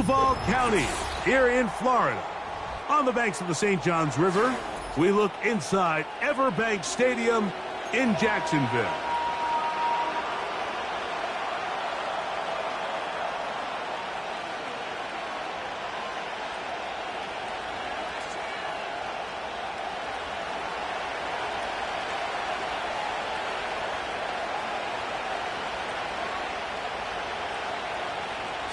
Duval County, here in Florida. On the banks of the St. Johns River, we look inside Everbank Stadium in Jacksonville.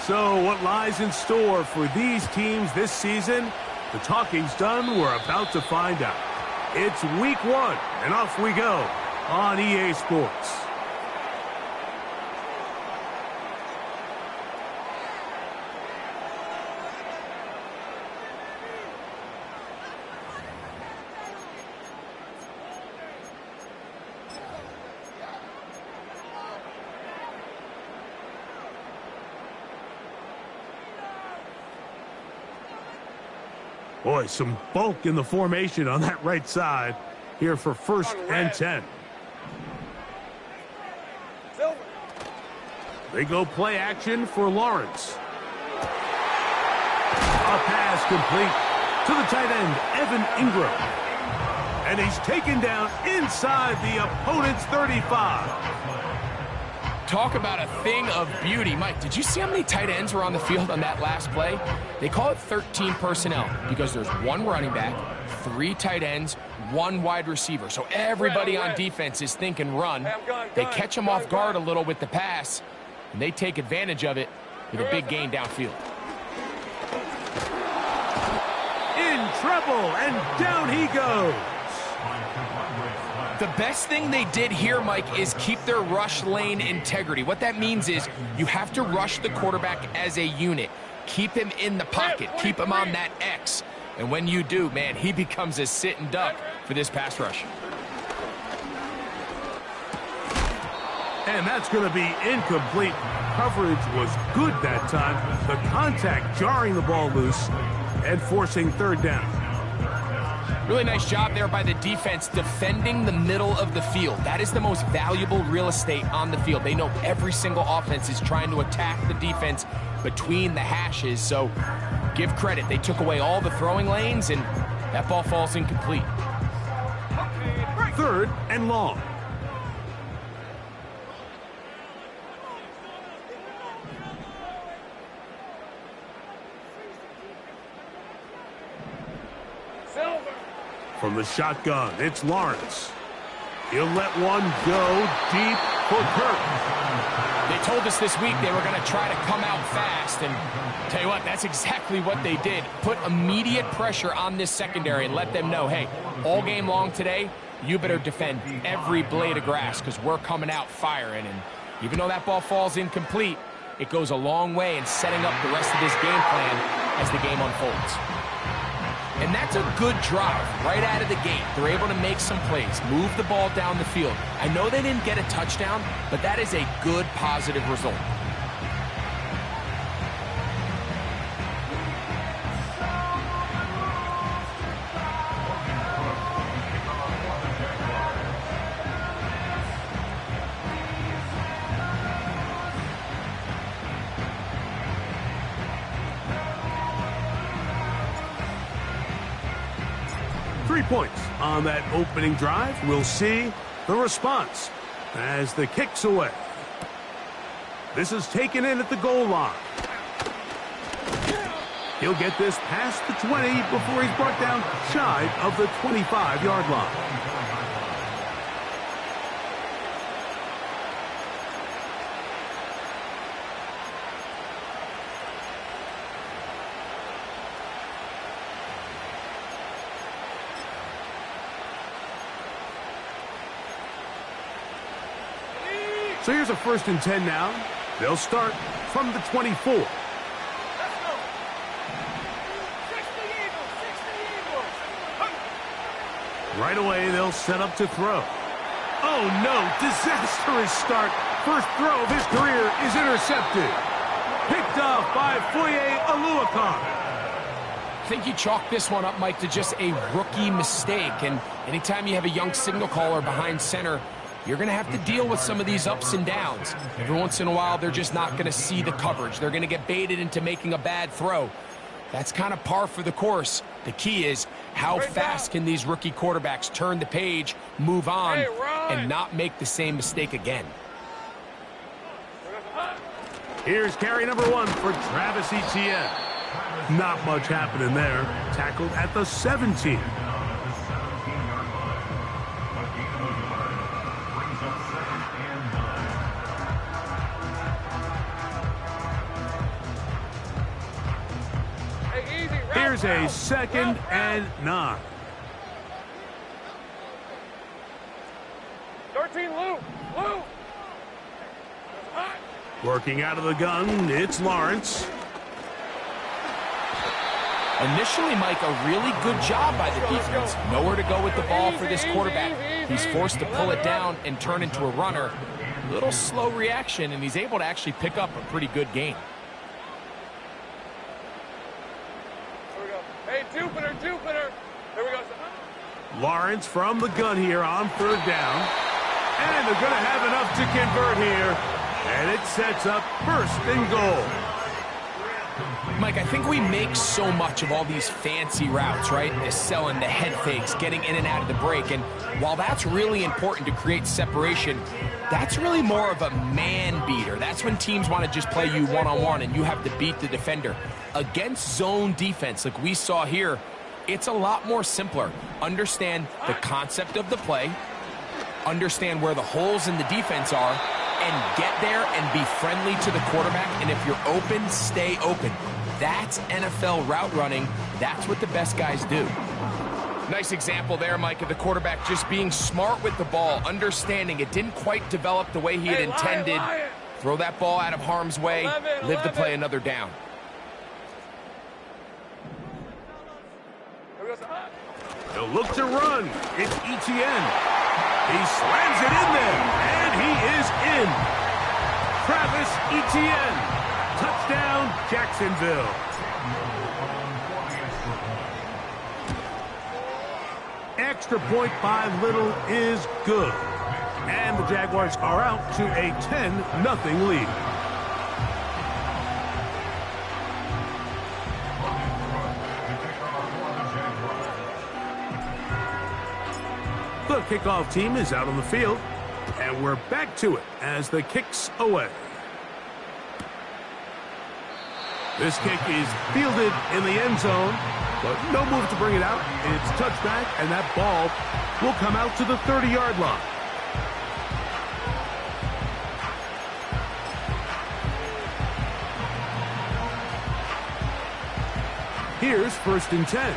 So what lies in store for these teams this season? The talking's done. We're about to find out. It's week 1, and off we go on EA Sports. Boy, some bulk in the formation on that right side here for 1st and 10. They go play action for Lawrence. A pass complete to the tight end, Evan Ingram. And he's taken down inside the opponent's 35. Talk about a thing of beauty. Mike, did you see how many tight ends were on the field on that last play? They call it 13 personnel because there's 1 running back, 3 tight ends, 1 wide receiver. So everybody on defense is thinking run. They catch them off guard a little with the pass, and they take advantage of it with a big gain downfield. In trouble, and down he goes. The best thing they did here, Mike, is keep their rush lane integrity. What that means is you have to rush the quarterback as a unit. Keep him in the pocket. Keep him on that X. And when you do, man, he becomes a sitting duck for this pass rush. And that's going to be incomplete. Coverage was good that time. The contact jarring the ball loose and forcing 3rd down. Really nice job there by the defense defending the middle of the field. That is the most valuable real estate on the field. They know every single offense is trying to attack the defense between the hashes. So give credit. They took away all the throwing lanes, and that ball falls incomplete. 3rd and long. From the shotgun, it's Lawrence. He'll let one go deep for Kirk. They told us this week they were going to try to come out fast, and tell you what, that's exactly what they did. Put immediate pressure on this secondary and let them know, hey, all game long today, you better defend every blade of grass because we're coming out firing. And even though that ball falls incomplete, it goes a long way in setting up the rest of this game plan as the game unfolds. And that's a good drive right out of the gate. They're able to make some plays, move the ball down the field. I know they didn't get a touchdown, but that is a good, positive result. Points on that opening drive. We'll see the response as the kick's away. This is taken in at the goal line. He'll get this past the 20 before he's brought down shy of the 25-yard line. So here's a 1st and 10 now. They'll start from the 24. Let's go. Right away, they'll set up to throw. Oh, no. Disastrous start. First throw of his career is intercepted. Picked off by Foye Oluokun. I think you chalk this one up, Mike, to just a rookie mistake. And anytime you have a young signal caller behind center, you're going to have to deal with some of these ups and downs. Every once in a while, they're just not going to see the coverage. They're going to get baited into making a bad throw. That's kind of par for the course. The key is how fast can these rookie quarterbacks turn the page, move on, and not make the same mistake again. Here's carry number 1 for Travis Etienne. Not much happening there. Tackled at the 17. Here's a 2nd and 9. 13, Lou. Working out of the gun, it's Lawrence. Initially, Mike, a really good job by the defense. Nowhere to go with the ball for this quarterback. He's forced to pull it down and turn into a runner. Little slow reaction, and he's able to actually pick up a pretty good gain. Here we go. Hey, Jupiter. Here we go. Lawrence from the gun here on 3rd down. And they're going to have enough to convert here. And it sets up 1st and goal. Mike, I think we make so much of all these fancy routes, right? The selling, the head fakes, getting in and out of the break. And while that's really important to create separation, that's really more of a man beater. That's when teams want to just play you one-on-one and you have to beat the defender. Against zone defense, like we saw here, it's a lot more simpler. Understand the concept of the play, understand where the holes in the defense are, and get there and be friendly to the quarterback. And if you're open, stay open. That's NFL route running. That's what the best guys do. Nice example there, Mike, of the quarterback just being smart with the ball, understanding it didn't quite develop the way he had intended. Throw that ball out of harm's way, live to play another down. They'll look to run. It's Etienne. He slams it in there, and he is in. Travis Etienne. Touchdown, Jacksonville. Extra point by Little is good. And the Jaguars are out to a 10-0 lead. The kickoff team is out on the field, and we're back to it as the kick's away. This kick is fielded in the end zone, but no move to bring it out. It's touchback, and that ball will come out to the 30-yard line. Here's 1st and 10.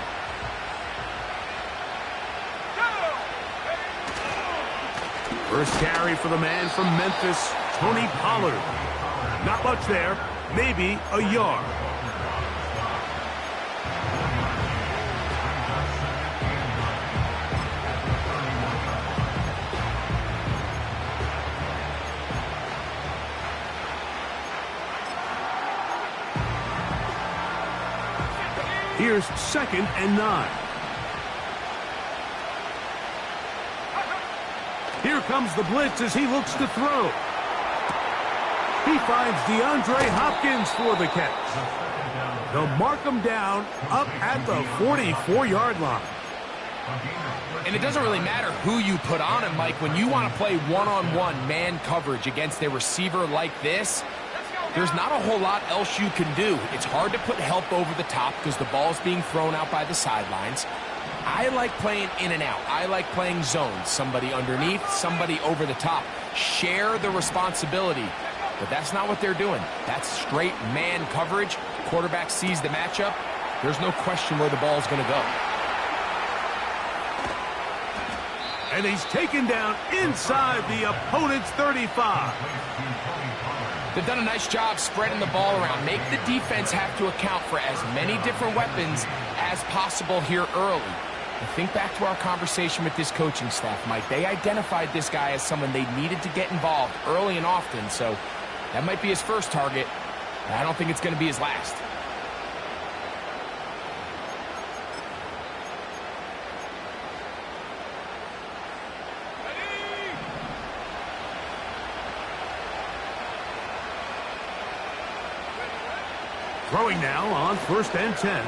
First carry for the man from Memphis, Tony Pollard. Not much there, maybe a yard. Here's 2nd and 9. Here comes the blitz as he looks to throw. He finds DeAndre Hopkins for the catch. They'll mark him down up at the 44-yard line. And it doesn't really matter who you put on him, Mike. When you want to play one-on-one man coverage against a receiver like this, there's not a whole lot else you can do. It's hard to put help over the top because the ball's being thrown out by the sidelines. I like playing in and out. I like playing zones. Somebody underneath, somebody over the top. Share the responsibility. But that's not what they're doing. That's straight man coverage. Quarterback sees the matchup. There's no question where the ball's going to go. And he's taken down inside the opponent's 35. They've done a nice job spreading the ball around. Make the defense have to account for as many different weapons as possible here early. And think back to our conversation with this coaching staff, Mike. They identified this guy as someone they needed to get involved early and often, so that might be his first target. I don't think it's going to be his last. Throwing now on 1st and 10.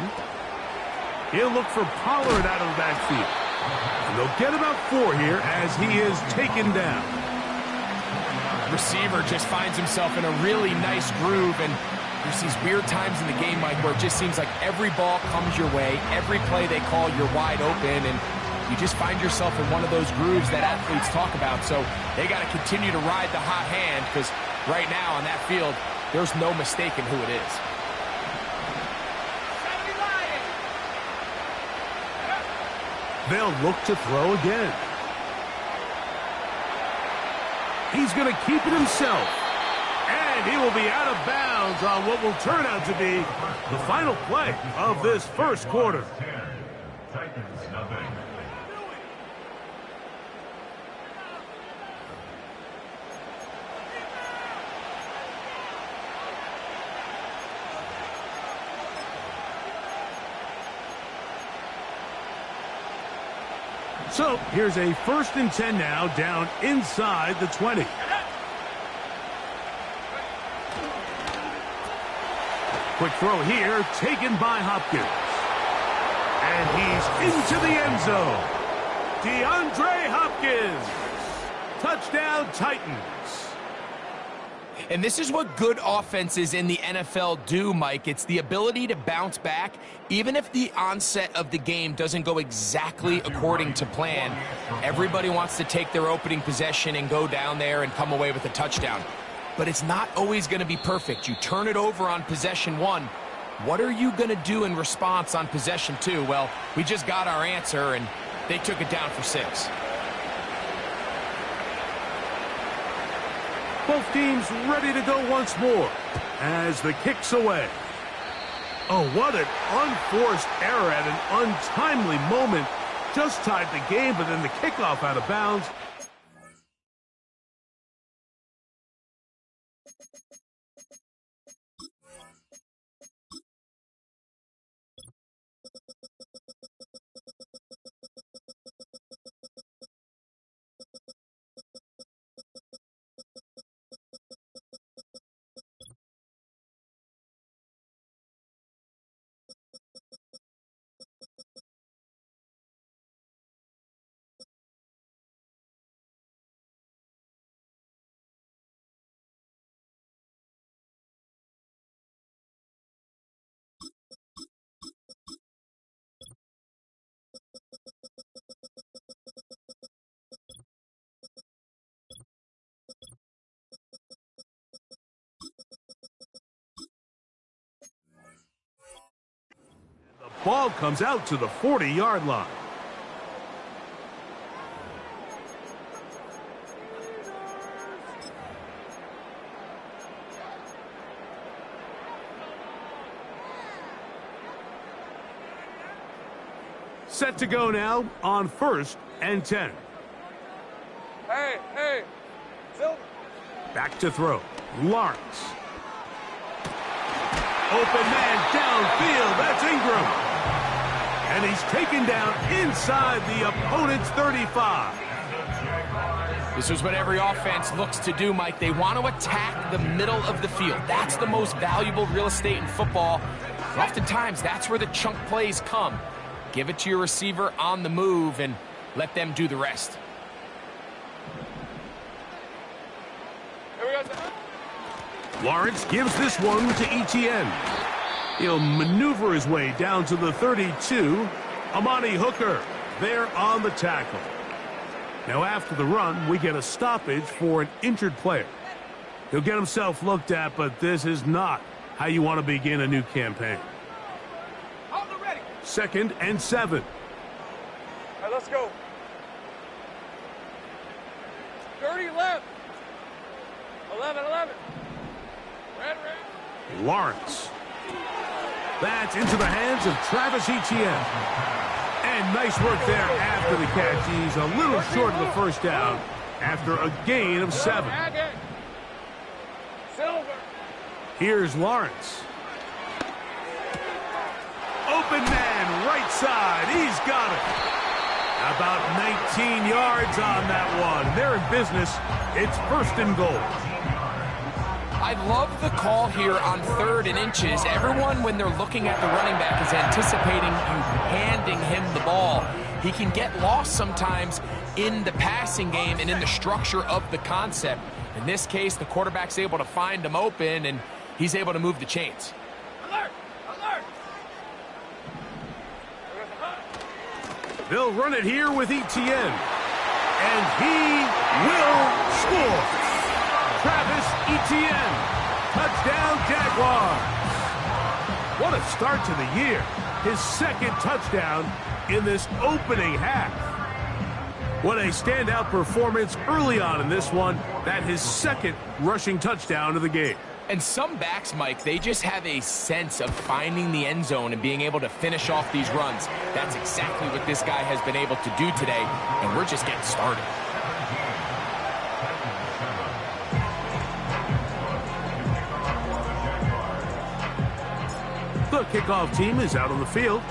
He'll look for Pollard out of the backfield. And they'll get about 4 here as he is taken down. Receiver just finds himself in a really nice groove, and there's these weird times in the game, Mike, where it just seems like every ball comes your way, every play they call, you're wide open, and you just find yourself in one of those grooves that athletes talk about. So they got to continue to ride the hot hand, because right now on that field, there's no mistaking who it is. They'll look to throw again. He's going to keep it himself. And he will be out of bounds on what will turn out to be the final play of this first quarter. So here's a 1st and 10 now, down inside the 20. Quick throw here, taken by Hopkins. And he's into the end zone. DeAndre Hopkins. Touchdown, Titans. And this is what good offenses in the NFL do, Mike. It's the ability to bounce back, even if the onset of the game doesn't go exactly according to plan. Everybody wants to take their opening possession and go down there and come away with a touchdown. But it's not always going to be perfect. You turn it over on possession 1. What are you going to do in response on possession 2? Well, we just got our answer, and they took it down for 6. Both teams ready to go once more as the kick's away. Oh, what an unforced error at an untimely moment. Just tied the game, but then the kickoff out of bounds. Ball comes out to the 40-yard line. Set to go now on 1st and 10. Hey, Silver. Back to throw. Lawrence. Open man downfield. That's Ingram. And he's taken down inside the opponent's 35. This is what every offense looks to do, Mike. They want to attack the middle of the field. That's the most valuable real estate in football. And oftentimes, that's where the chunk plays come. Give it to your receiver on the move and let them do the rest. Here we go. Lawrence gives this one to Etienne. He'll maneuver his way down to the 32. Amani Hooker there on the tackle. Now after the run, we get a stoppage for an injured player. He'll get himself looked at, but this is not how you want to begin a new campaign. 2nd and 7. All right, let's go. 30 left. 11. Red. Lawrence. That's into the hands of Travis Etienne. And nice work there after the catch. He's a little short of the first down after a gain of 7. Silver. Here's Lawrence. Open man, right side. He's got it. About 19 yards on that one. They're in business. It's 1st and goal. I love the call here on 3rd and inches. Everyone, when they're looking at the running back, is anticipating you handing him the ball. He can get lost sometimes in the passing game and in the structure of the concept. In this case, the quarterback's able to find him open, and he's able to move the chains. Alert! Alert! They'll run it here with Etienne. And he will score. Travis Etienne. Touchdown, Jaguars. What a start to the year. His 2nd touchdown in this opening half. What a standout performance early on in this one. That his 2nd rushing touchdown of the game. And some backs, Mike, they just have a sense of finding the end zone and being able to finish off these runs. That's exactly what this guy has been able to do today, and we're just getting started. The kickoff team is out on the field,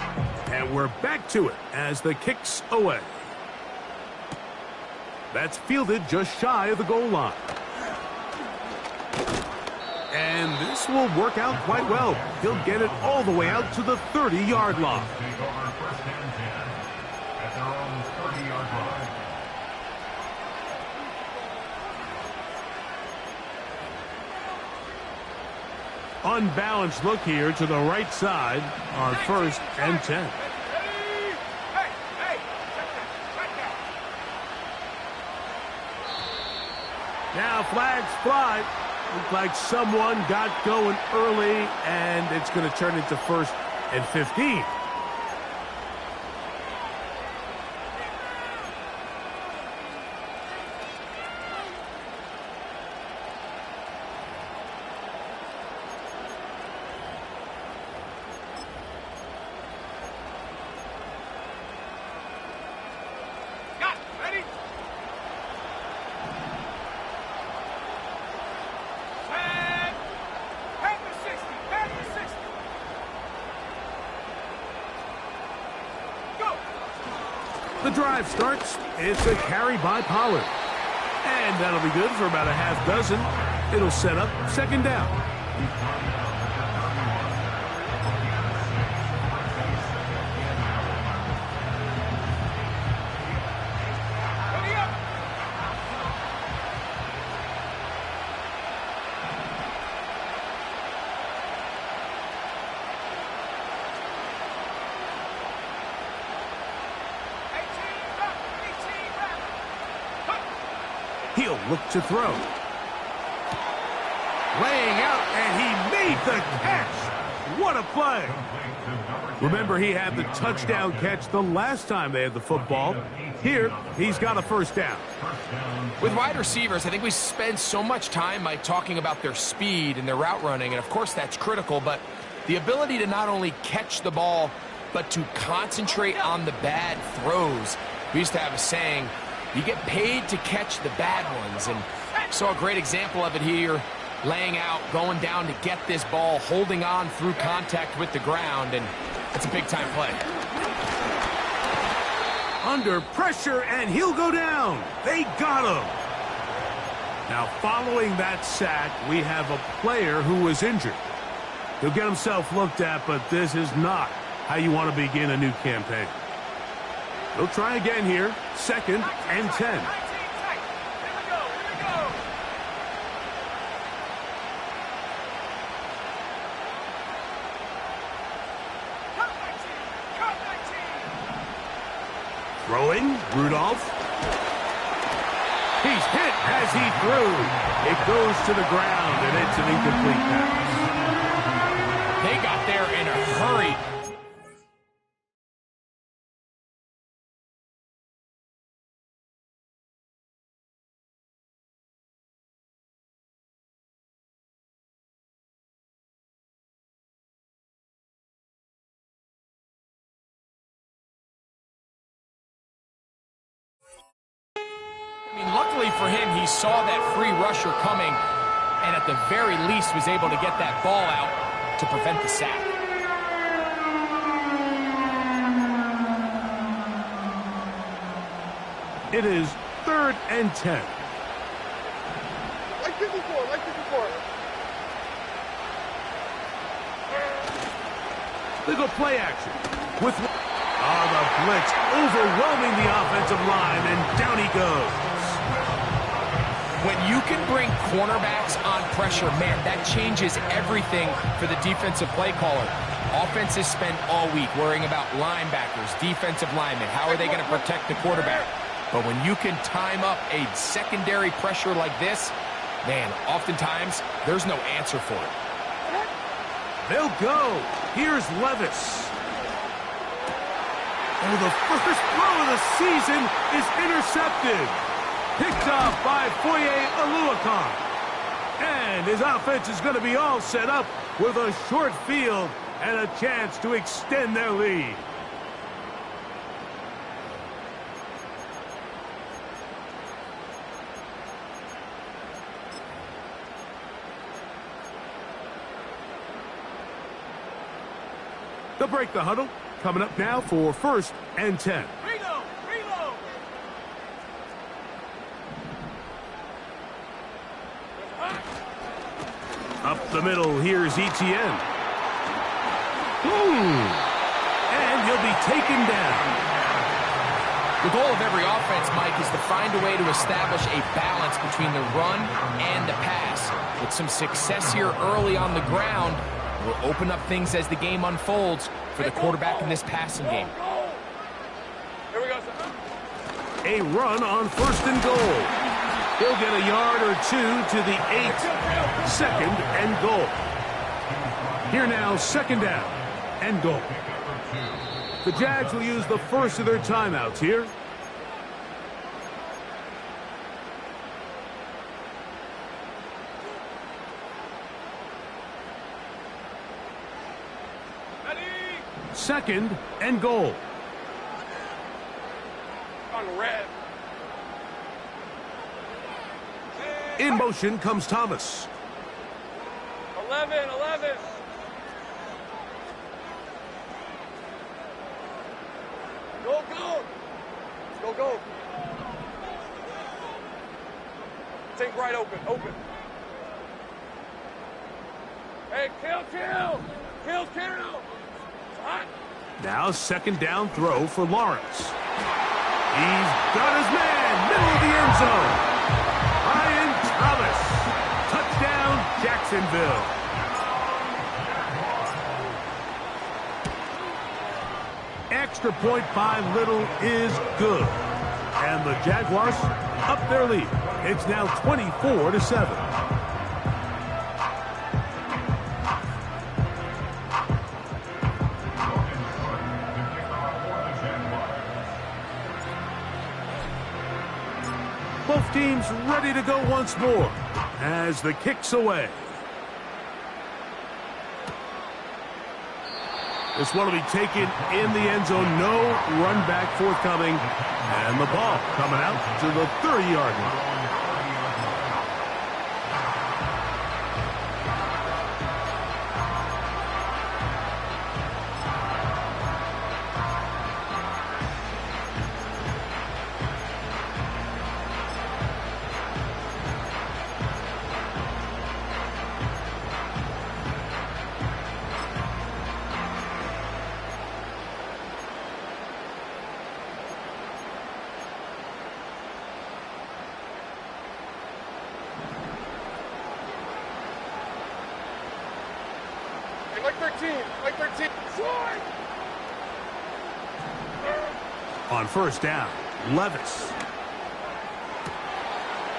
and we're back to it as the kick's away. That's fielded just shy of the goal line. And this will work out quite well. He'll get it all the way out to the 30-yard line. Unbalanced look here to the right side on 1st and 10. Now flags fly. Looked like someone got going early, and it's going to turn into 1st and 15. The drive starts. It's a carry by Pollard. And that'll be good for about a half dozen. It'll set up 2nd down. He'll look to throw. Laying out, and he made the catch. What a play. Remember, he had the touchdown catch the last time they had the football. Here, he's got a 1st down. With wide receivers, I think we spend so much time by talking about their speed and their route running, and of course that's critical, but the ability to not only catch the ball, but to concentrate on the bad throws. We used to have a saying, you get paid to catch the bad ones, and saw a great example of it here, laying out, going down to get this ball, holding on through contact with the ground, and it's a big-time play. Under pressure, and he'll go down. They got him. Now, following that sack, we have a player who was injured. He'll get himself looked at, but this is not how you want to begin a new campaign. He'll try again here, 2nd and 10. Throwing, Rudolph. He's hit as he threw. It goes to the ground, and it's an incomplete pass. They got there in a hurry. I mean, luckily for him, he saw that free rusher coming, and at the very least was able to get that ball out to prevent the sack. It is 3rd and 10. Like 54, like 54. They go play action with the blitz overwhelming the offensive line, and down he goes. When you can bring cornerbacks on pressure, man, that changes everything for the defensive play caller. Offenses spend all week worrying about linebackers, defensive linemen. How are they going to protect the quarterback? But when you can time up a secondary pressure like this, man, oftentimes there's no answer for it. They'll go. Here's Levis. Oh, the first throw of the season is intercepted. Picked off by Foye Oluokun. And his offense is going to be all set up with a short field and a chance to extend their lead. They'll break the huddle. Coming up now for 1st and 10. Reload! Up the middle, here's Etienne. And he'll be taken down. The goal of every offense, Mike, is to find a way to establish a balance between the run and the pass. With some success here early on the ground, will open up things as the game unfolds for the quarterback in this passing game. Here we go, sir. A run on 1st and goal. He'll get a yard or two to the 8. 2nd and goal. Here now, 2nd down and goal. The Jags will use the first of their timeouts here. Ready? 2nd and goal. On red. In motion comes Thomas. 11. Go. Take right open. Hey, kill. Hot. Now 2nd down throw for Lawrence. He's got his man, middle of the end zone. Ryan Thomas. Touchdown, Jacksonville. Extra point by Little is good. And the Jaguars up their lead. It's now 24-7. Both teams ready to go once more as the kick's away. This one will be taken in the end zone. No run back forthcoming. And the ball coming out to the 30-yard line. Like 13. Short. On 1st down, Levis.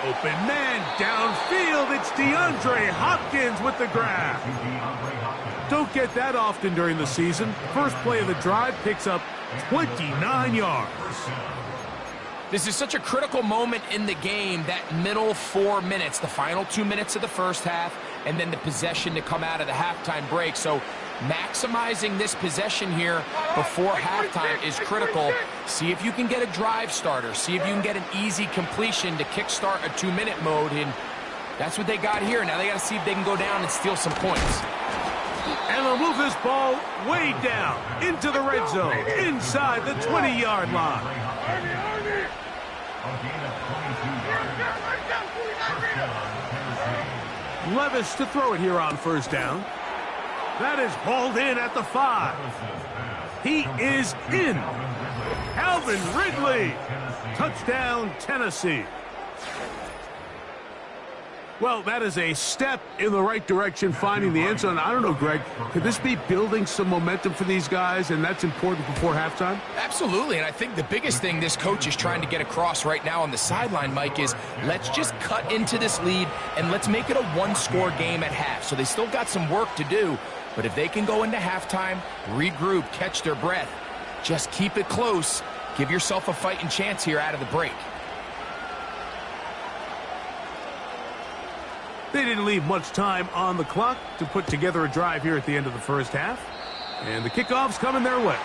Open man downfield. It's DeAndre Hopkins with the grab. Don't get that often during the season. First play of the drive picks up 29 yards. This is such a critical moment in the game, that middle 4 minutes, the final 2 minutes of the first half, and then the possession to come out of the halftime break. So maximizing this possession here before halftime is critical. See if you can get a drive starter. See if you can get an easy completion to kickstart a 2-minute mode, and that's what they got here. Now they got to see if they can go down and steal some points. And they'll move this ball way down into the red zone, inside the 20-yard line. Levis to throw it here on 1st down. That is hauled in at the 5. He is in. Calvin Ridley. Touchdown, Tennessee. Well, that is a step in the right direction, finding the end zone. I don't know, Greg, could this be building some momentum for these guys, and that's important before halftime? Absolutely, and I think the biggest thing this coach is trying to get across right now on the sideline, Mike, is let's just cut into this lead, and let's make it a one-score game at half. So they still got some work to do, but if they can go into halftime, regroup, catch their breath, just keep it close, give yourself a fighting chance here out of the break. They didn't leave much time on the clock to put together a drive here at the end of the first half. And the kickoff's coming their way.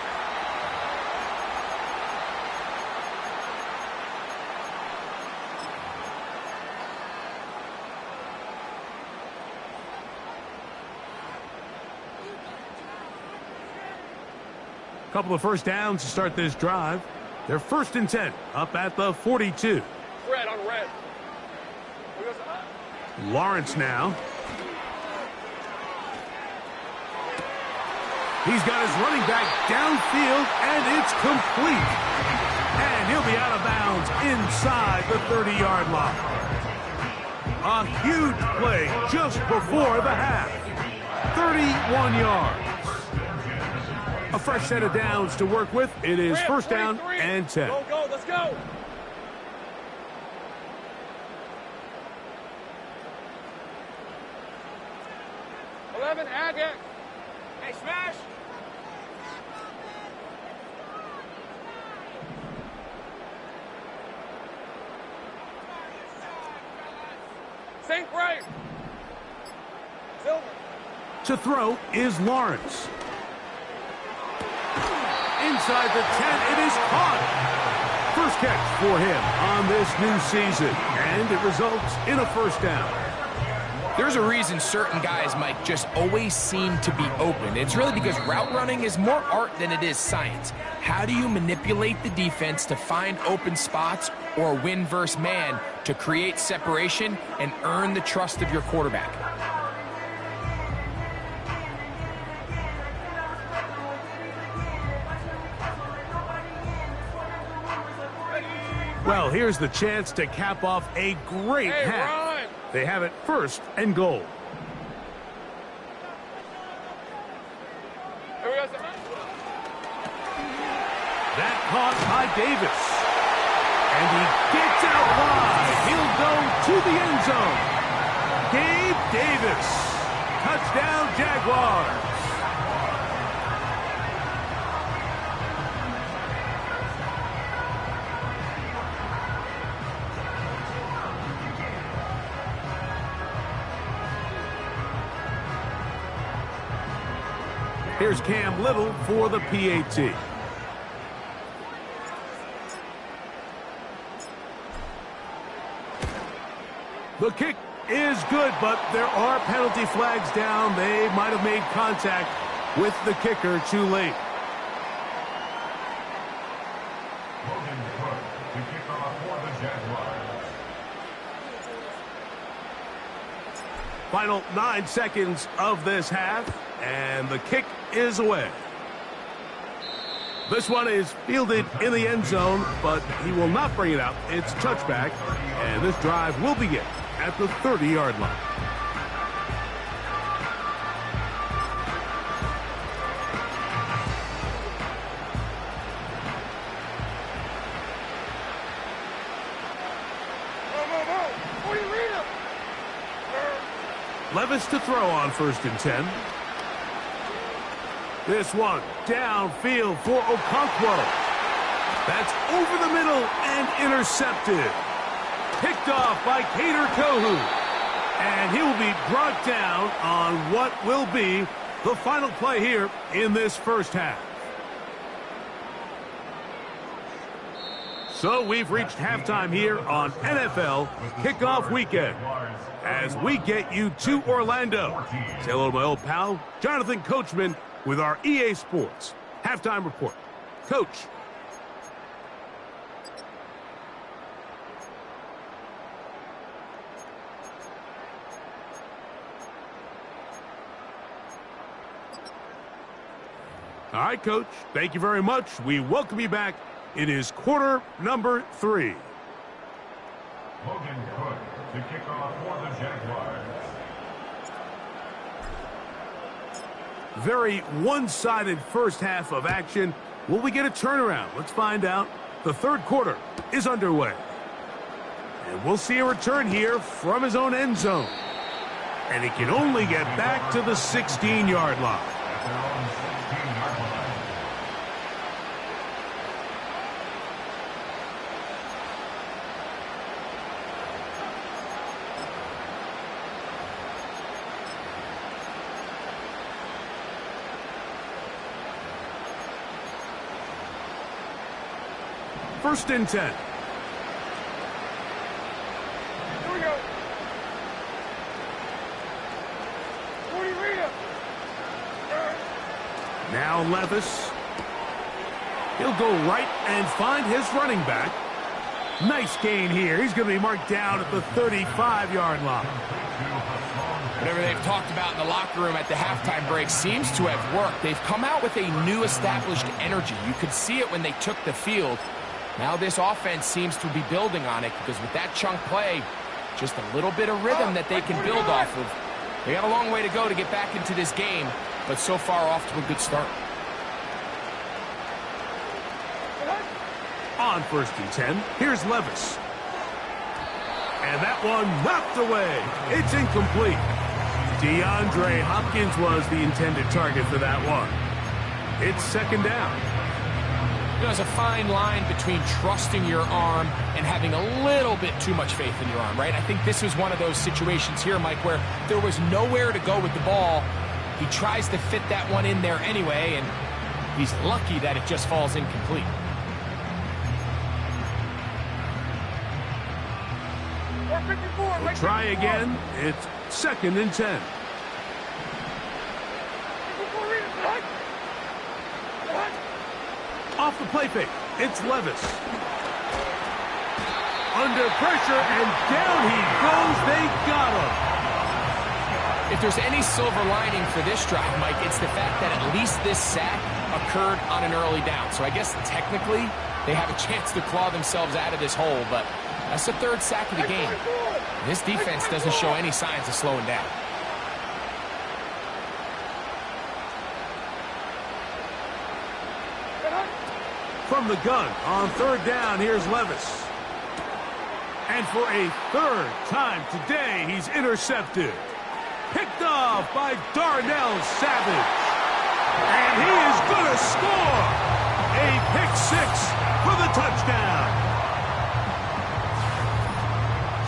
Couple of first downs to start this drive. They're 1st and 10 up at the 42. Red on red. Lawrence now. He's got his running back downfield, and it's complete. And he'll be out of bounds inside the 30-yard line. A huge play just before the half. 31 yards. A fresh set of downs to work with. It is first down and 10. Go, go, let's go. Agate. Hey, smash. Sink right. Silver. To throw is Lawrence. Inside the 10, it is caught. First catch for him on this new season, and it results in a first down. There's a reason certain guys, Mike, just always seem to be open. It's really because route running is more art than it is science. How do you manipulate the defense to find open spots or win versus man to create separation and earn the trust of your quarterback? Well, here's the chance to cap off a great half. Run. They have it 1st and goal. That caught by Davis. And he gets out wide. He'll go to the end zone. Gabe Davis. Touchdown, Jaguars. Here's Cam Little for the PAT. The kick is good, but there are penalty flags down. They might have made contact with the kicker too late. Final 9 seconds of this half, and the kick is away. This one is fielded in the end zone, but he will not bring it out. It's touchback, and this drive will begin at the 30-yard line. Levis to throw on 1st and 10. This one downfield for Okonkwo. That's over the middle and intercepted. Picked off by Kader Kohou. And he will be brought down on what will be the final play here in this first half. So we've reached halftime here on NFL Kickoff Weekend as we get you to Orlando. Say hello to my old pal, Jonathan Coachman, with our EA Sports Halftime Report. Coach. All right, Coach. Thank you very much. We welcome you back. It is quarter number 3. Logan Cook to kick off for the Jaguars. Very one-sided first half of action. Will we get a turnaround? Let's find out. The third quarter is underway. And we'll see a return here from his own end zone. And he can only get back to the 16-yard line. At their own 16-yard line. First and 10. Here we go. 40 Rita. Now Levis. He'll go right and find his running back. Nice gain here. He's going to be marked down at the 35-yard line. Whatever they've talked about in the locker room at the halftime break seems to have worked. They've come out with a new established energy. You could see it when they took the field. Now this offense seems to be building on it because with that chunk play, just a little bit of rhythm that they can build off of. They got a long way to go to get back into this game, but so far off to a good start. On first and 10, here's Levis. And that one knocked away. It's incomplete. DeAndre Hopkins was the intended target for that one. It's second down. There's a fine line between trusting your arm and having a little bit too much faith in your arm, right? I think this was one of those situations here, Mike, where there was nowhere to go with the ball. He tries to fit that one in there anyway, and he's lucky that it just falls incomplete. We'll try again. It's second and 10. Off the play fake, it's Levis. Under pressure, and down he goes. They got him. If there's any silver lining for this drive, Mike, it's the fact that at least this sack occurred on an early down. So I guess technically they have a chance to claw themselves out of this hole, but that's the third sack of the game. This defense doesn't show any signs of slowing down. From the gun, on third down, here's Levis. And for a third time today, he's intercepted. Picked off by Darnell Savage. And he is going to score. A pick six for the touchdown.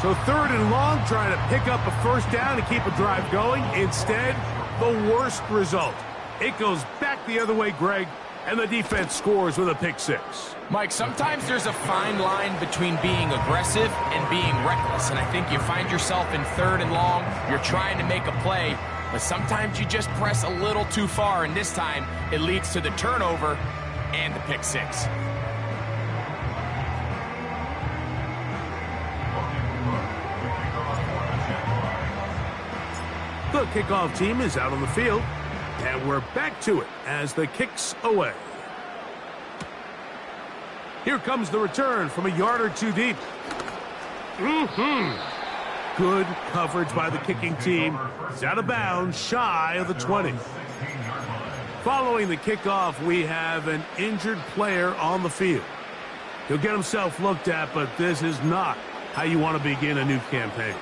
So third and long, trying to pick up a first down to keep a drive going. Instead, the worst result. It goes back the other way, Greg. And the defense scores with a pick six. Mike, sometimes there's a fine line between being aggressive and being reckless. And I think you find yourself in third and long, you're trying to make a play, but sometimes you just press a little too far, and this time it leads to the turnover and the pick six. The kickoff team is out on the field. And we're back to it as the kick's away. Here comes the return from a yard or two deep. Good coverage by the kicking team. It's out of bounds, shy of the 20. Following the kickoff, we have an injured player on the field. He'll get himself looked at, but this is not how you want to begin a new campaign.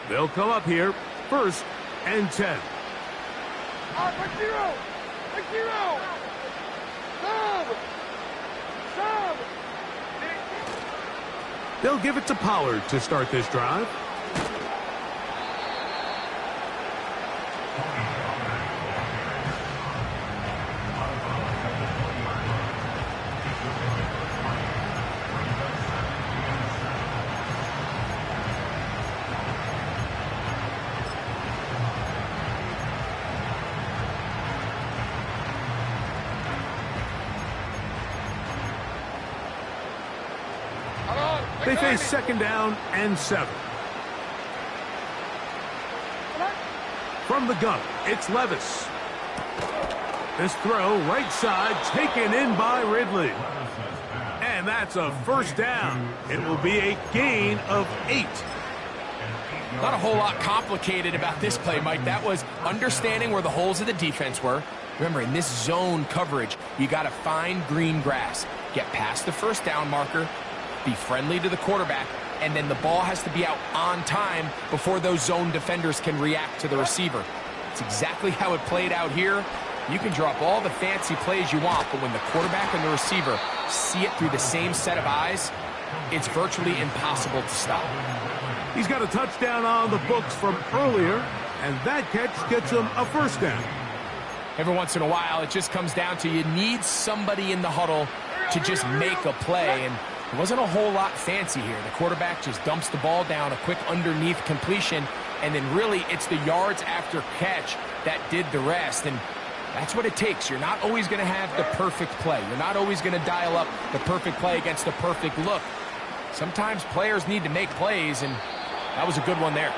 They'll come up here, first and 10. They'll give it to Pollard to start this drive. They face second down and 7. From the gun, it's Levis. This throw, right side, taken in by Ridley. And that's a first down. It will be a gain of 8. Not a whole lot complicated about this play, Mike. That was understanding where the holes of the defense were. Remember, in this zone coverage, you got to find green grass. Get past the first down marker, be friendly to the quarterback, and then the ball has to be out on time before those zone defenders can react to the receiver. It's exactly how it played out here. You can draw up all the fancy plays you want, but when the quarterback and the receiver see it through the same set of eyes, it's virtually impossible to stop. He's got a touchdown on the books from earlier, and that catch gets him a first down. Every once in a while, it just comes down to you need somebody in the huddle to just make a play, and it wasn't a whole lot fancy here. The quarterback just dumps the ball down, a quick underneath completion, and then really it's the yards after catch that did the rest, and that's what it takes. You're not always going to have the perfect play. You're not always going to dial up the perfect play against the perfect look. Sometimes players need to make plays, and that was a good one there.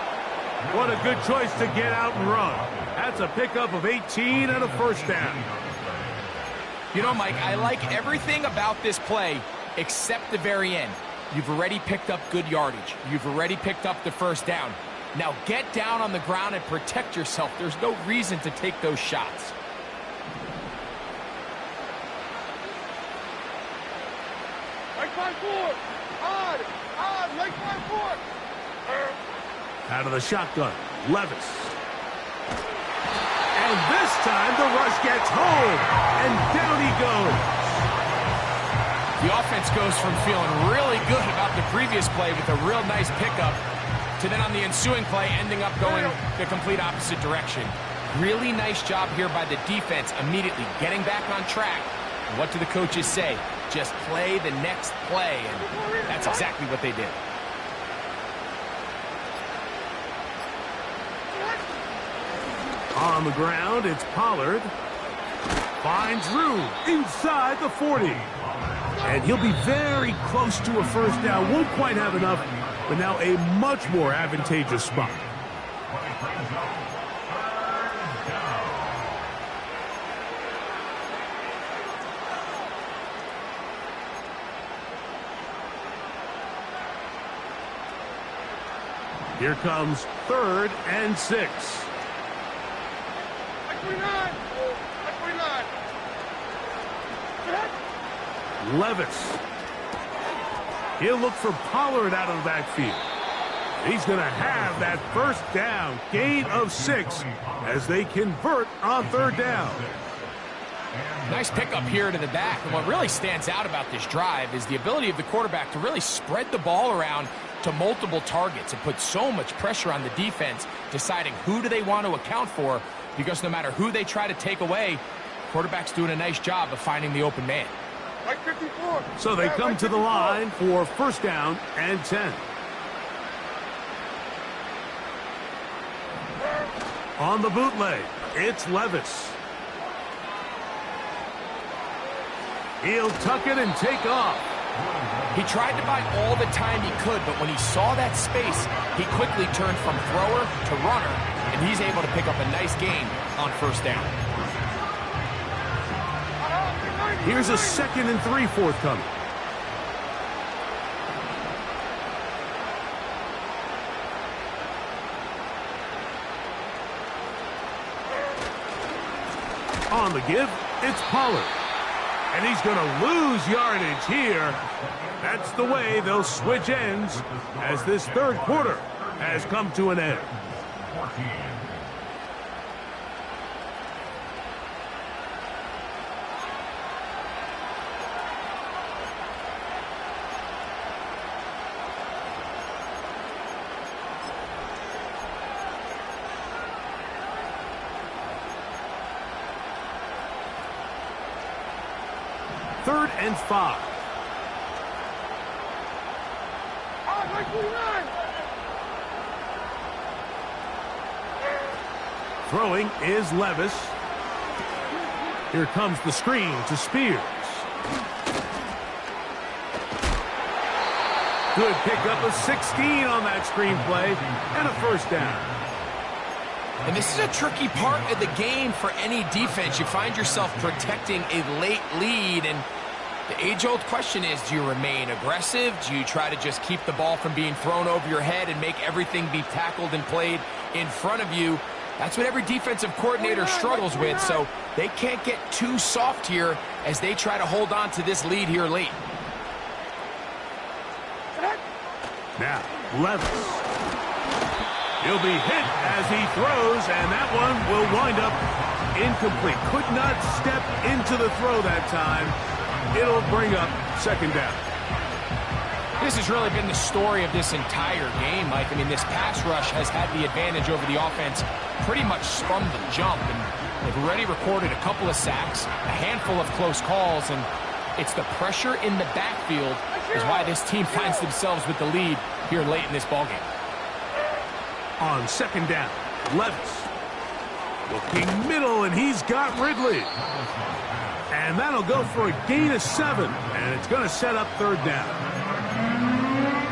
What a good choice to get out and run. That's a pickup of 18 and a first down. You know, Mike, I like everything about this play except the very end. You've already picked up good yardage. You've already picked up the first down. Now get down on the ground and protect yourself. There's no reason to take those shots. Like 5-4. Odd, like 5-4. Out of the shotgun, Levis. And this time the rush gets home, and down he goes. The offense goes from feeling really good about the previous play with a real nice pickup to then on the ensuing play ending up going the complete opposite direction. Really nice job here by the defense immediately getting back on track. And what do the coaches say? Just play the next play, and that's exactly what they did. On the ground, it's Pollard. Finds room inside the 40. And he'll be very close to a first down. Won't quite have enough, but now a much more advantageous spot. Here comes 3rd and 6. Levis. He'll look for Pollard out of the backfield. He's going to have that first down, gain of 6, as they convert on 3rd down. Nice pickup here to the back, and what really stands out about this drive is the ability of the quarterback to really spread the ball around to multiple targets and put so much pressure on the defense, deciding who do they want to account for, because no matter who they try to take away, quarterback's doing a nice job of finding the open man. Like 54. So they come to the line for first down and 10. On the bootleg, it's Levis. He'll tuck it and take off. He tried to buy all the time he could, but when he saw that space, he quickly turned from thrower to runner, and he's able to pick up a nice gain on first down. Here's a 2nd and 3 forthcoming. On the give, it's Pollard. And he's going to lose yardage here. That's the way they'll switch ends as this 3rd quarter has come to an end. Third and 5. Throwing is Levis. Here comes the screen to Spears. Good pickup of 16 on that screen play and a first down. And this is a tricky part of the game for any defense. You find yourself protecting a late lead, and the age-old question is, do you remain aggressive? Do you try to just keep the ball from being thrown over your head and make everything be tackled and played in front of you? That's what every defensive coordinator struggles with, so they can't get too soft here as they try to hold on to this lead here late. Now, Levis. He'll be hit as he throws, and that one will wind up incomplete. Could not step into the throw that time. It'll bring up second down. This has really been the story of this entire game, Mike. I mean, this pass rush has had the advantage over the offense pretty much from the jump, and they've already recorded a couple of sacks, a handful of close calls, and it's the pressure in the backfield is why this team finds themselves with the lead here late in this ballgame. On second down, Levis. Looking middle, and he's got Ridley. And that'll go for a gain of 7, and it's going to set up third down.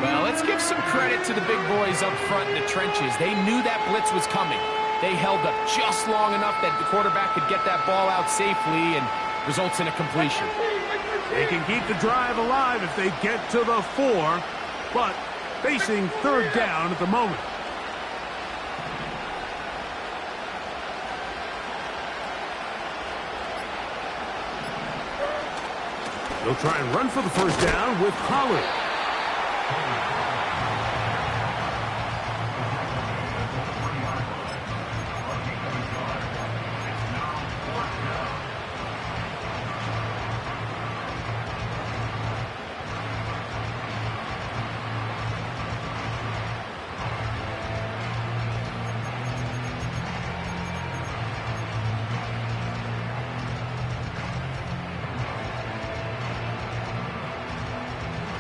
Well, let's give some credit to the big boys up front in the trenches. They knew that blitz was coming. They held up just long enough that the quarterback could get that ball out safely, and results in a completion. They can keep the drive alive if they get to the 4, but facing third down at the moment. They'll try and run for the first down with Pollard.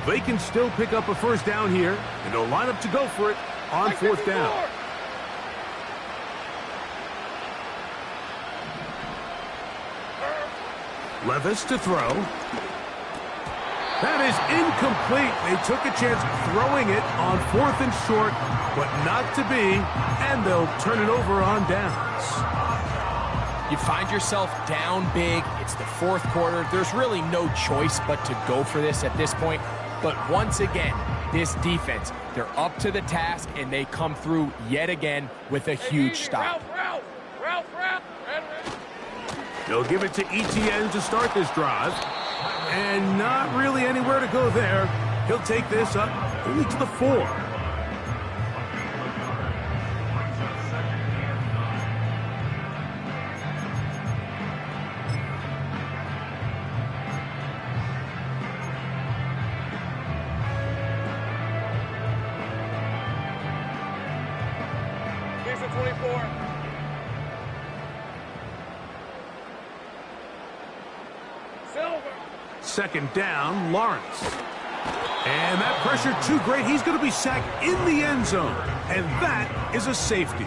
They can still pick up a first down here, and they'll line up to go for it on fourth down. Levis to throw. That is incomplete. They took a chance throwing it on 4th and short, but not to be, and they'll turn it over on downs. You find yourself down big. It's the 4th quarter. There's really no choice but to go for this at this point. But once again, this defense, they're up to the task, and they come through yet again with a huge stop. Ralph. They'll give it to ETN to start this drive. And not really anywhere to go there. He'll take this up only to the 4. Here's the 24. Silver. Second down, Lawrence. And that pressure too great. He's going to be sacked in the end zone. And that is a safety.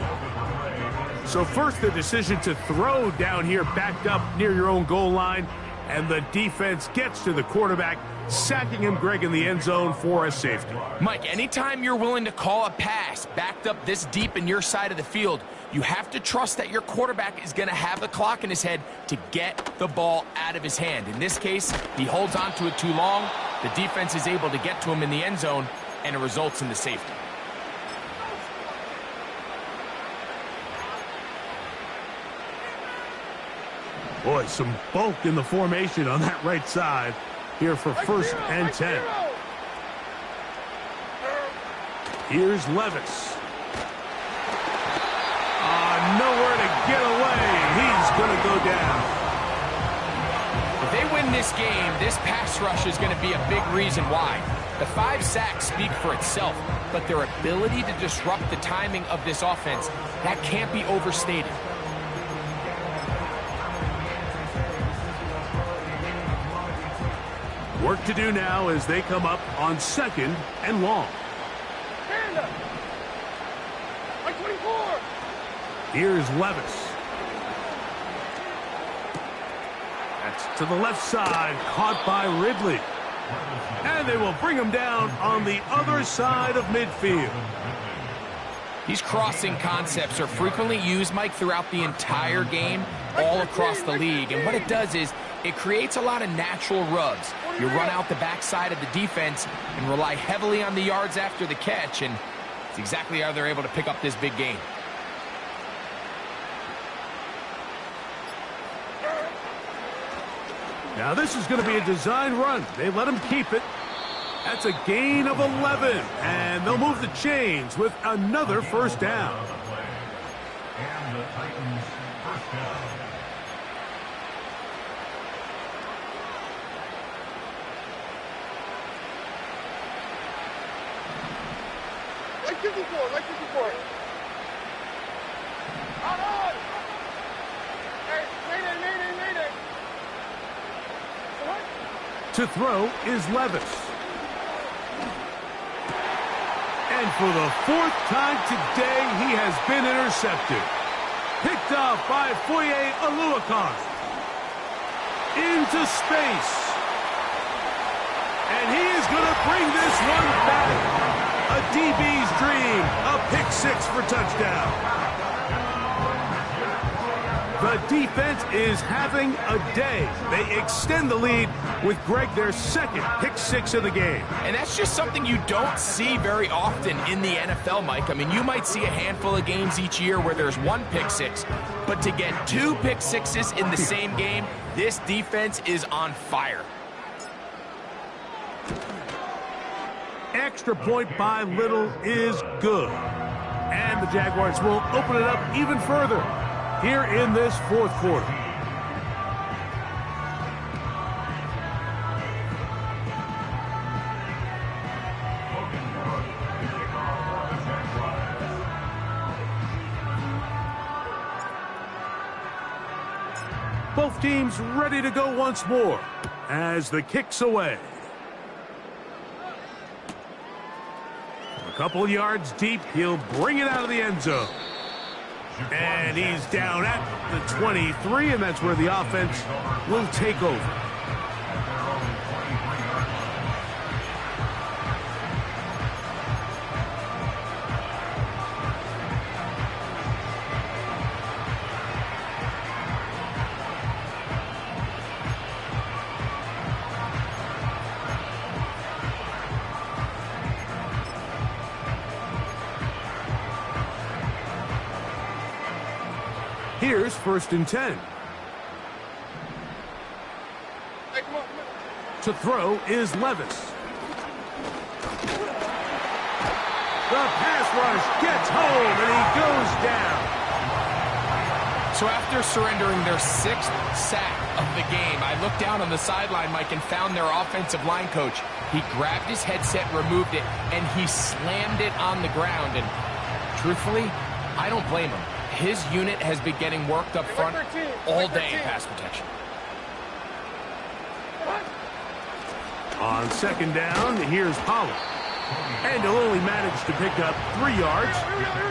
So first the decision to throw down here backed up near your own goal line. And the defense gets to the quarterback, sacking him, Greg, in the end zone for a safety. Mike, anytime you're willing to call a pass backed up this deep in your side of the field, you have to trust that your quarterback is going to have the clock in his head to get the ball out of his hand. In this case, he holds on to it too long. The defense is able to get to him in the end zone, and it results in the safety. Boy, some bulk in the formation on that right side here for first and 10. Here's Levis. Nowhere to get away. He's going to go down. If they win this game, this pass rush is going to be a big reason why. The 5 sacks speak for itself, but their ability to disrupt the timing of this offense, that can't be overstated. Work to do now as they come up on second and long. Panda. Like 24. Here's Levis. That's to the left side, caught by Ridley. And they will bring him down on the other side of midfield. These crossing concepts are frequently used, Mike, throughout the entire game, all across the league. And what it does is it creates a lot of natural rubs. You run out the backside of the defense and rely heavily on the yards after the catch, and it's exactly how they're able to pick up this big game. Now this is going to be a design run. They let him keep it. That's a gain of 11, and they'll move the chains with another first down. And the Titans first down. Like 54, like 54. On! Hey, mayday. What? To throw is Levis. And for the fourth time today, he has been intercepted. Picked off by Foye Aluakon. Into space. And he is going to bring this one back. A DB's dream. A pick six for touchdown. The defense is having a day. They extend the lead with Greg, their second pick six of the game. And that's just something you don't see very often in the NFL, Mike. I mean, you might see a handful of games each year where there's one pick six, but to get two pick sixes in the same game, this defense is on fire. Extra point by Little is good. And the Jaguars will open it up even further here in this fourth quarter. Both teams ready to go once more as the kick's away. A couple yards deep, he'll bring it out of the end zone. And he's down at the 23, and that's where the offense will take over. Here's first and 10. Hey, come on. To throw is Levis. The pass rush gets home, and he goes down. So after surrendering their sixth sack of the game, I looked down on the sideline, Mike, and found their offensive line coach. He grabbed his headset, removed it, and he slammed it on the ground. And truthfully, I don't blame him. His unit has been getting worked up front all day in pass protection. On second down, here's Pollard. And he'll only manage to pick up 3 yards.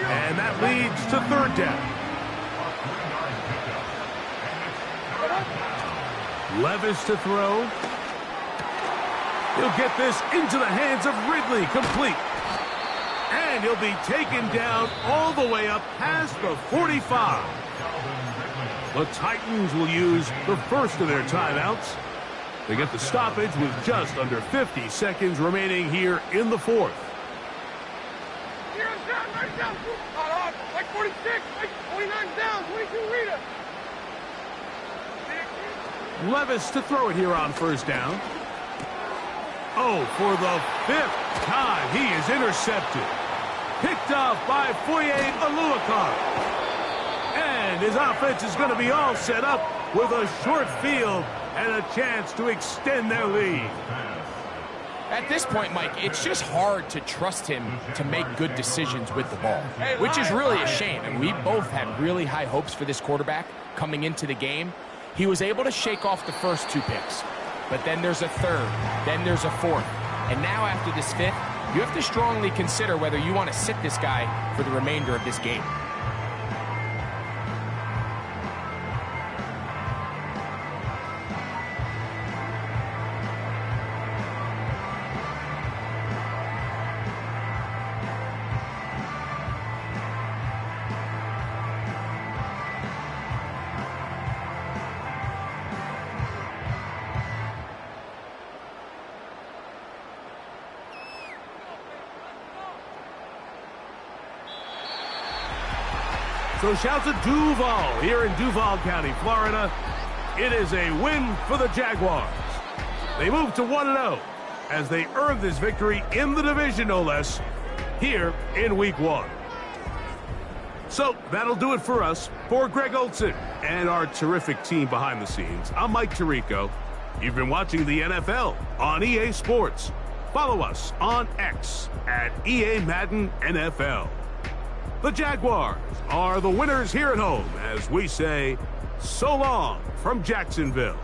And that leads to third down. Levis to throw. He'll get this into the hands of Ridley, complete. And he'll be taken down all the way up past the 45. The Titans will use the first of their timeouts. They get the stoppage with just under 50 seconds remaining here in the fourth. Right down. On. Like 46, like 29 down, 22 Rita. Levis to throw it here on first down. Oh, for the 5th time, he is intercepted. Picked off by Foye Aluakon. And his offense is going to be all set up with a short field and a chance to extend their lead. At this point, Mike, it's just hard to trust him to make good decisions with the ball, which is really a shame. And we both had really high hopes for this quarterback coming into the game. He was able to shake off the first 2 picks, but then there's a third, then there's a fourth. And now after this 5th, you have to strongly consider whether you want to sit this guy for the remainder of this game. So shout to Duval here in Duval County, Florida. It is a win for the Jaguars. They move to 1-0 as they earn this victory in the division, no less, here in Week 1. So that'll do it for us. For Greg Olson and our terrific team behind the scenes, I'm Mike Tirico. You've been watching the NFL on EA Sports. Follow us on X at EA Madden NFL. The Jaguars are the winners here at home as we say so long from Jacksonville.